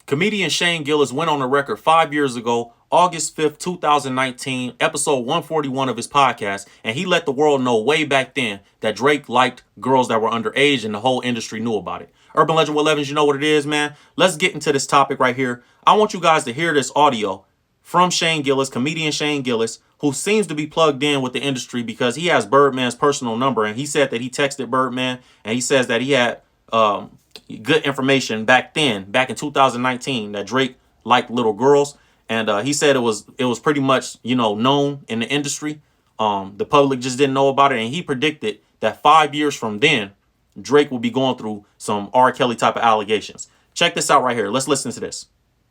Comedian Shane Gillis went on the record 5 years ago, August 5th, 2019, episode 141 of his podcast, and he let the world know way back then that Drake liked girls that were underage and the whole industry knew about it. Urban Legend with Evans, you know what it is, man. Let's get into this topic right here. I want you guys to hear this audio from Shane Gillis, comedian Shane Gillis, who seems to be plugged in with the industry because he has Birdman's personal number, and he said that he texted Birdman, and he says that he had good information back then, back in 2019, that Drake liked little girls. And he said it was pretty much, known in the industry. The public just didn't know about it. And he predicted that 5 years from then, Drake will be going through some R. Kelly type of allegations. Check this out right here. Let's listen to this.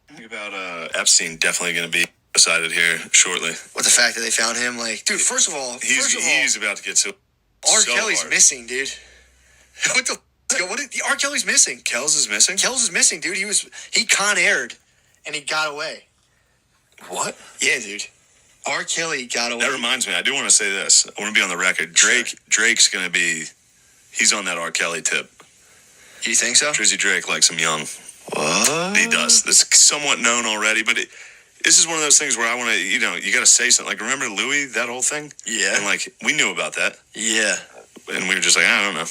Think about Epstein definitely going to be decided here shortly. With the fact that they found him, dude, first of all, he's about to get so Kelly's hard. Missing, dude. What the R. Kelly's missing? Kells is missing? Kells is missing, dude. He Con Aired and he got away. What? Yeah, dude. R. Kelly got away. That reminds me, I do want to say this. I want to be on the record. Drake's going to be, he's on that R. Kelly tip. You think so? Drizzy Drake likes him young. What? He does. It's somewhat known already, but this is one of those things where I want to, you got to say something. Like, remember Louis, that whole thing? Yeah. And, we knew about that. Yeah. And we were just like, I don't know.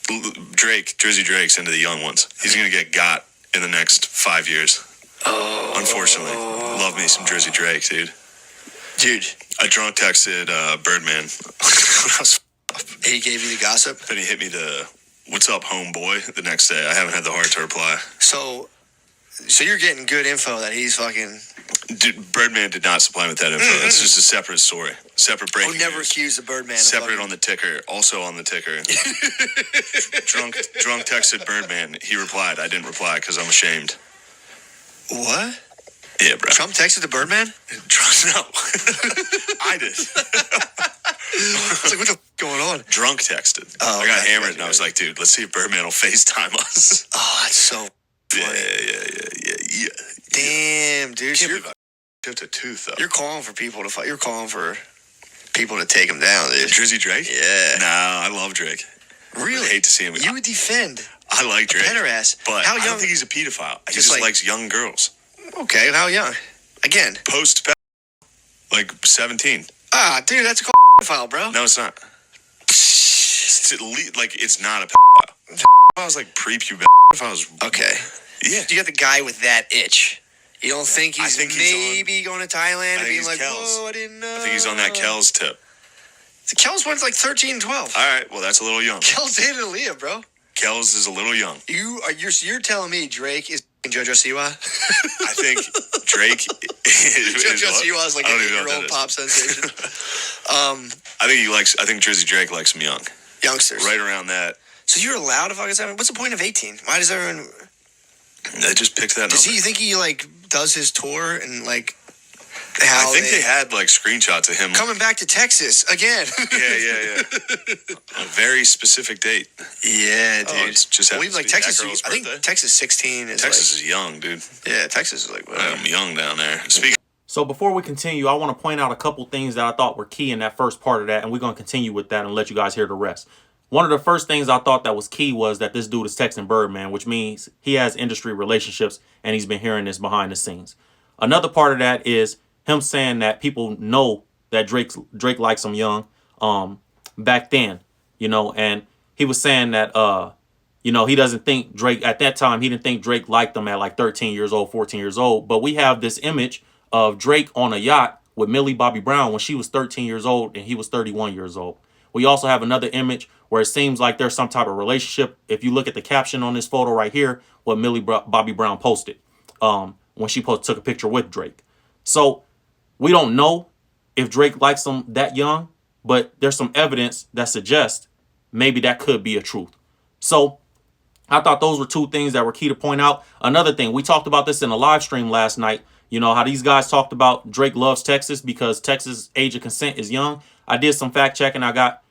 Drizzy Drake's into the young ones. He's going to get got in the next 5 years. Oh. Unfortunately. Love me some Drizzy Drake, dude. Dude. I drunk texted Birdman. He gave you the gossip? Then he hit me the, what's up, homeboy, the next day. I haven't had the heart to reply. So you're getting good info that he's fucking... Dude, Birdman did not supply me with that info. That's just a separate story. Separate breaking never news. accused the Birdman Separate on the ticker. Also on the ticker. Drunk texted Birdman. He replied. I didn't reply because I'm ashamed. What? Yeah, bro. Trump texted the Birdman? No. I did. It's like, what the going on? Drunk texted. Oh, I got hammered and I was like, dude, let's see if Birdman will FaceTime us. Oh, that's so funny. Yeah. Damn, dude. Can't believe I chipped a tooth, though. You're calling for people to fight. You're calling for people to take him down, dude. Drizzy Drake? Yeah. Nah, I love Drake. Really? I hate to see him. You would defend I like Drake. pederast. But how I young? don't think he's a pedophile. He just likes young girls. Okay, how young? Again. Post 17. Ah, dude, that's a pedophile, bro. No, it's not. It's not a pedophile. I was like pre-pubescent. Okay. Yeah. You got the guy with that itch. You don't think he's maybe going to Thailand and being like, Kells. whoa, I didn't know. I think he's on that Kells tip. The Kells one's like 13, 12. All right, well, that's a little young. Kells dated Aaliyah, bro. Kells is a little young. You're telling me Drake is JoJo Siwa? I think Drake is JoJo Siwa is like an 8-year-old pop sensation. I think Drizzy Drake likes some Youngsters. Right around that. So you're allowed to fucking 7? What's the point of 18? Why does everyone... They just picked that number. Does he think he does his tour and how I think they had screenshots of him coming back to Texas again? Yeah. A very specific date. Yeah, dude. It's just Texas. I think Texas 16 is Texas is young, dude. Yeah, Texas is I'm young down there. So before we continue, I want to point out a couple things that I thought were key in that first part of that, and we're going to continue with that and let you guys hear the rest. One of the first things I thought that was key was that this dude is texting Birdman, which means he has industry relationships and he's been hearing this behind the scenes. Another part of that is him saying that people know that Drake likes him young back then, and he was saying that, he doesn't think Drake at that time, he didn't think Drake liked him at 13 years old, 14 years old. But we have this image of Drake on a yacht with Millie Bobby Brown when she was 13 years old and he was 31 years old. We also have another image where it seems like there's some type of relationship. If you look at the caption on this photo right here, what Millie Bobby Brown posted when she took a picture with Drake. So we don't know if Drake likes him that young, but there's some evidence that suggests maybe that could be a truth. So I thought those were two things that were key to point out. Another thing, we talked about this in a live stream last night. How these guys talked about Drake loves Texas because Texas age of consent is young. I did some fact checking. I got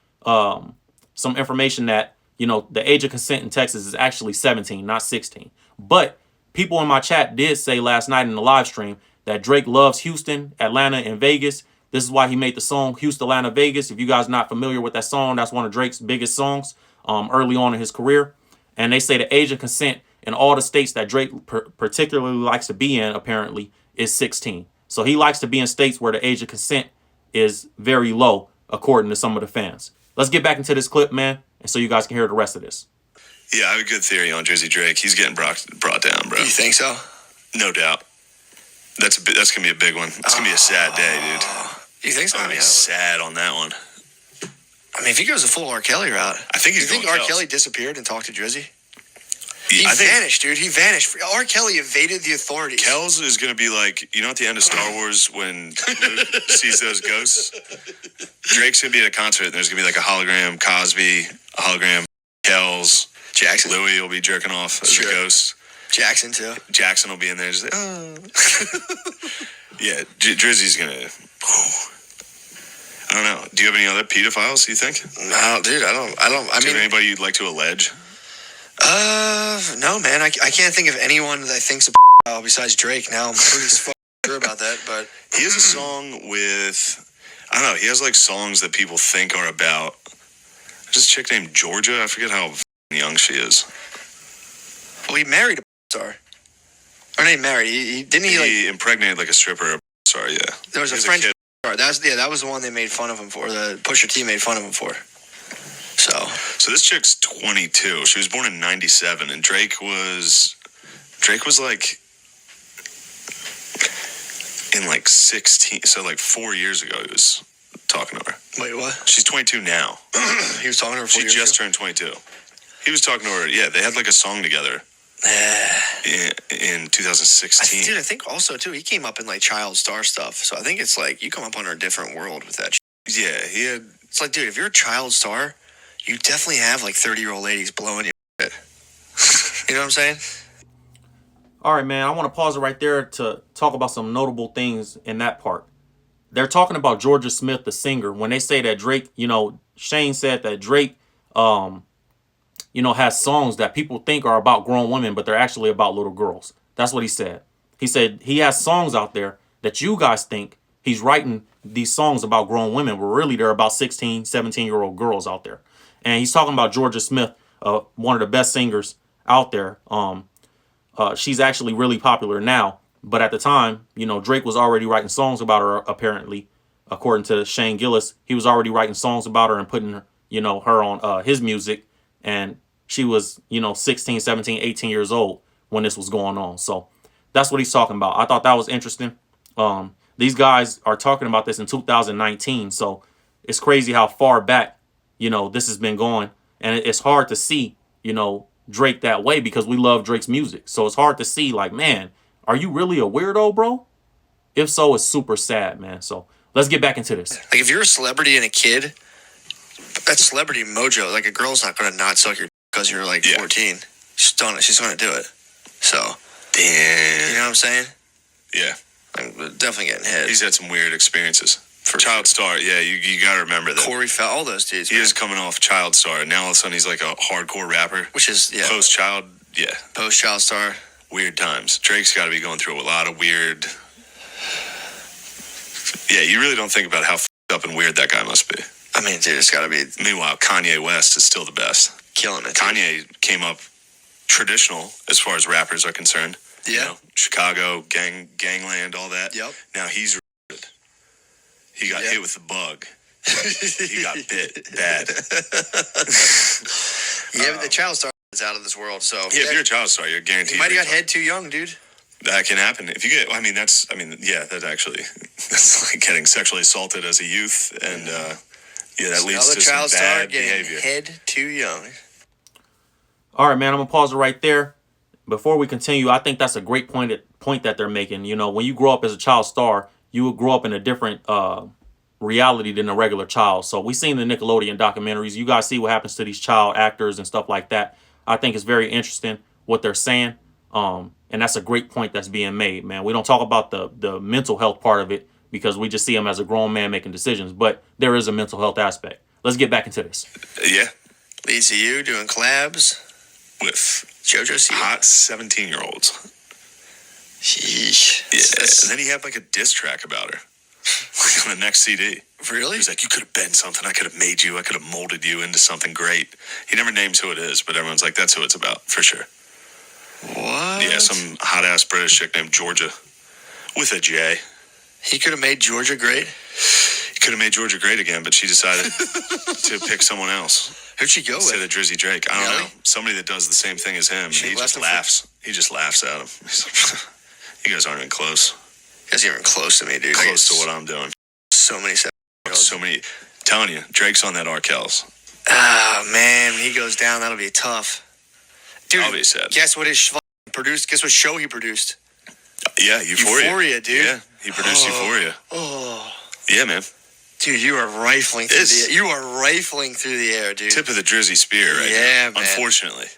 some information that, the age of consent in Texas is actually 17, not 16. But people in my chat did say last night in the live stream that Drake loves Houston, Atlanta, and Vegas. This is why he made the song Houston, Atlanta, Vegas. If you guys not familiar with that song, that's one of Drake's biggest songs early on in his career. And they say the age of consent in all the states that Drake particularly likes to be in, apparently, is 16. So he likes to be in states where the age of consent is very low, according to some of the fans. Let's get back into this clip, man, and so you guys can hear the rest of this. Yeah, I have a good theory on Drizzy Drake. He's getting brought down, bro. You think so? No doubt. That's gonna be a big one. It's gonna be a sad day, dude. You think so? I'm gonna be sad on that one. I mean, if he goes the full R. Kelly route, I think he's you think going R. Kels. Kelly disappeared and talked to Drizzy? Yeah, He vanished, dude. He vanished. R. Kelly evaded the authorities. Kels is gonna be like, at the end of Star Wars when Luke sees those ghosts. Drake's gonna be at a concert and there's gonna be like a hologram Cosby, a hologram Kels, Jackson. Louis will be jerking off as a ghost. Jackson, too. Jackson will be in there just like, oh. Yeah, Drizzy's gonna. I don't know. Do you have any other pedophiles, you think? No, dude, I don't. Do you have anybody you'd like to allege? No, man. I can't think of anyone that I think's a pedophile besides Drake now. I'm pretty sure about that, but. He has a song with, I don't know, he has like songs that people think are about. There's this chick named Georgia. I forget how young she is. Well, he married a star. Or not married. He impregnated like a stripper. Sorry, yeah. There was a French star. That was the one they made fun of him for. The Pusha T made fun of him for. So this chick's 22. She was born in 97, and Drake was like in like 16. So like 4 years ago, he was talking to her. Wait, what? She's 22 now. He was talking to her 4 years ago? She just turned 22. He was talking to her. Yeah, they had like a song together. In 2016. Dude, I think also, too, he came up in, like, child star stuff. So I think it's, like, you come up under a different world with that shit. Yeah, he had... It's like, dude, if you're a child star, you definitely have, like, 30-year-old ladies blowing your shit. You know what I'm saying? All right, man, I want to pause it right there to talk about some notable things in that part. They're talking about Georgia Smith, the singer, when they say that Drake, Shane said that Drake... has songs that people think are about grown women, but they're actually about little girls. That's what he said. He said he has songs out there that you guys think he's writing these songs about grown women, but really they're about 16, 17-year-old girls out there. And he's talking about Georgia Smith, one of the best singers out there. She's actually really popular now, but at the time, Drake was already writing songs about her, apparently, according to Shane Gillis. He was already writing songs about her and putting her, her on his music. And she was, 16, 17, 18 years old when this was going on. So that's what he's talking about. I thought that was interesting. These guys are talking about this in 2019. So it's crazy how far back, this has been going. And it's hard to see, Drake that way because we love Drake's music. So it's hard to see like, man, are you really a weirdo, bro? If so, it's super sad, man. So let's get back into this. Like if you're a celebrity and a kid, that's celebrity mojo. Like a girl's not going to not suck your because you're like 14. She's going to do it. So, damn. You know what I'm saying? Yeah. I'm definitely getting hit. He's had some weird experiences. For Child Star, yeah, you got to remember that. Corey Fell, all those dudes. He is coming off Child Star, and now all of a sudden he's like a hardcore rapper. Which is, Post-Child, Post-Child Star. Weird times. Drake's got to be going through a lot of weird... Yeah, you really don't think about how f***ed up and weird that guy must be. I mean, dude, it's got to be... Meanwhile, Kanye West is still the best. Killing it. Kanye came up traditional as far as rappers are concerned. Yeah. Chicago, gangland, all that. Yep. Now he's... He got hit with the bug. He got bit bad. But the Child Star is out of this world, so... Yeah, if you're a Child Star, you're guaranteed... You might have got head too young, dude. That can happen. If you get... that's like getting sexually assaulted as a youth, and... that leads to some bad behavior. Head too young. All right, man, I'm going to pause it right there. Before we continue, I think that's a great point that they're making. When you grow up as a child star, you would grow up in a different reality than a regular child. So we seen the Nickelodeon documentaries. You guys see what happens to these child actors and stuff like that. I think it's very interesting what they're saying. And that's a great point that's being made, man. We don't talk about the mental health part of it because we just see him as a grown man making decisions. But there is a mental health aspect. Let's get back into this. Yeah. Leads to you doing collabs with JoJo Siwa. Hot 17-year-olds. Sheesh. Yeah. And then he had like a diss track about her. Like on the next CD. Really? He was like, you could have been something. I could have made you. I could have molded you into something great. He never names who it is, but everyone's like, that's who it's about, for sure. What? Yeah, some hot ass British chick named Georgia with a J. He could have made Georgia great. He could have made Georgia great again, but she decided to pick someone else. Who'd she go Instead with? of Drizzy Drake. I don't Really? know. Somebody that does the same thing as him. She He left just him laughs. He just laughs at him. He's like, you guys aren't even close. That's even close to me, dude. Close to what I'm doing. So many. So many. Telling you, Drake's on that R. Kells. Ah, man, when he goes down, that'll be tough. Dude, I'll be sad. guess what his produced? Guess what show he produced? Yeah, Euphoria. Euphoria, dude. Yeah, he produced Euphoria. Oh, Yeah, man. dude, you are rifling through the air, dude. Tip of the Drizzy spear right Yeah, now. man. Unfortunately.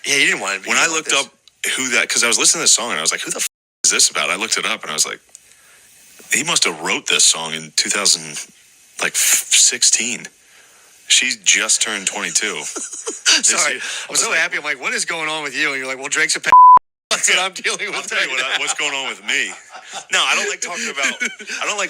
Yeah, you didn't want to be When I like looked this. up who that, because I was listening to this song and I was like, who the is this about? I looked it up and I was like, he must have wrote this song in 2016. She just turned 22. Sorry, I'm so happy. I'm like, what is going on with you? And you're like, well, Drake's a That's what I'm dealing with. I'll tell you what's going on with me. No, I don't like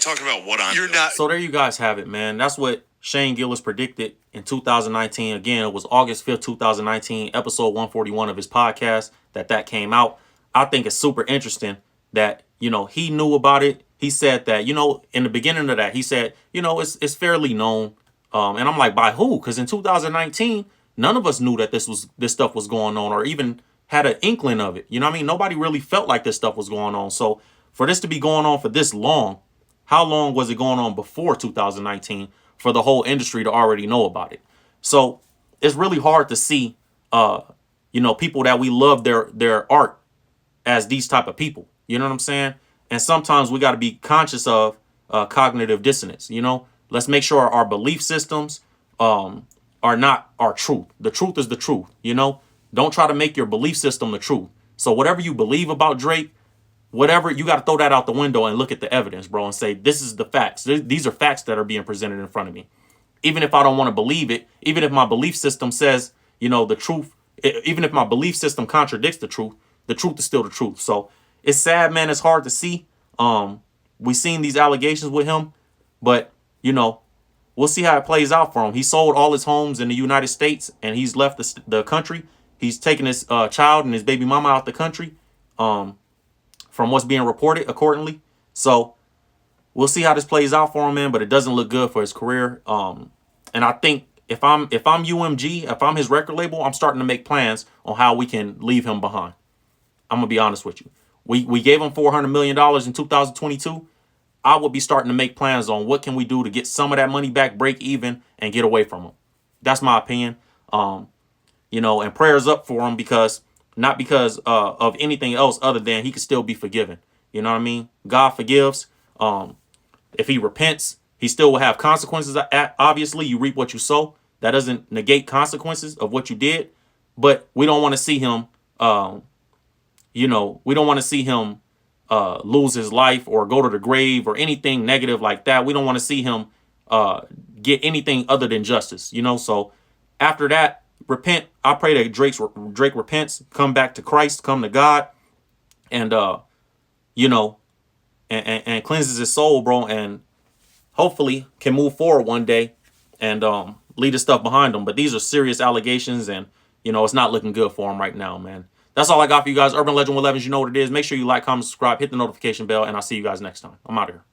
talking about what I'm You're doing. not. So there you guys have it, man. That's what Shane Gillis predicted in 2019. Again, it was August 5th, 2019, episode 141 of his podcast that came out. I think it's super interesting that, he knew about it. He said that, in the beginning of that, he said, it's fairly known. And I'm like, by who? Because in 2019, none of us knew that this stuff was going on or even had an inkling of it. You know what I mean? Nobody really felt like this stuff was going on. So for this to be going on for this long, how long was it going on before 2019 for the whole industry to already know about it? So it's really hard to see, people that we love their art as these type of people. You know what I'm saying? And sometimes we got to be conscious of cognitive dissonance. Let's make sure our belief systems are not our truth. The truth is the truth. Don't try to make your belief system the truth. So whatever you believe about Drake, whatever, you got to throw that out the window and look at the evidence, bro, and say, this is the facts. These are facts that are being presented in front of me. Even if I don't want to believe it, even if my belief system says, the truth, even if my belief system contradicts the truth is still the truth. So it's sad, man. It's hard to see. We seen these allegations with him, but, we'll see how it plays out for him. He sold all his homes in the United States and he's left the country. He's taken his child and his baby mama out the country, from what's being reported accordingly. So we'll see how this plays out for him, man. But it doesn't look good for his career. And I think if I'm UMG, if I'm his record label, I'm starting to make plans on how we can leave him behind. I'm gonna be honest with you. We gave him $400 million in 2022. I would be starting to make plans on what can we do to get some of that money back, break even, and get away from him. That's my opinion. And prayers up for him not because of anything else other than he could still be forgiven. You know what I mean? God forgives. If he repents, he still will have consequences. Obviously, you reap what you sow. That doesn't negate consequences of what you did. But we don't want to see him, we don't want to see him lose his life or go to the grave or anything negative like that. We don't want to see him get anything other than justice. So after that, repent. I pray that Drake repents, come back to Christ, come to God, and and cleanses his soul, bro, and hopefully can move forward one day and leave his stuff behind him. But these are serious allegations, and it's not looking good for him right now, man. That's all I got for you guys. Urban Legend with Levens, you know what it is. Make sure you like, comment, subscribe, hit the notification bell, and I'll see you guys next time. I'm out of here.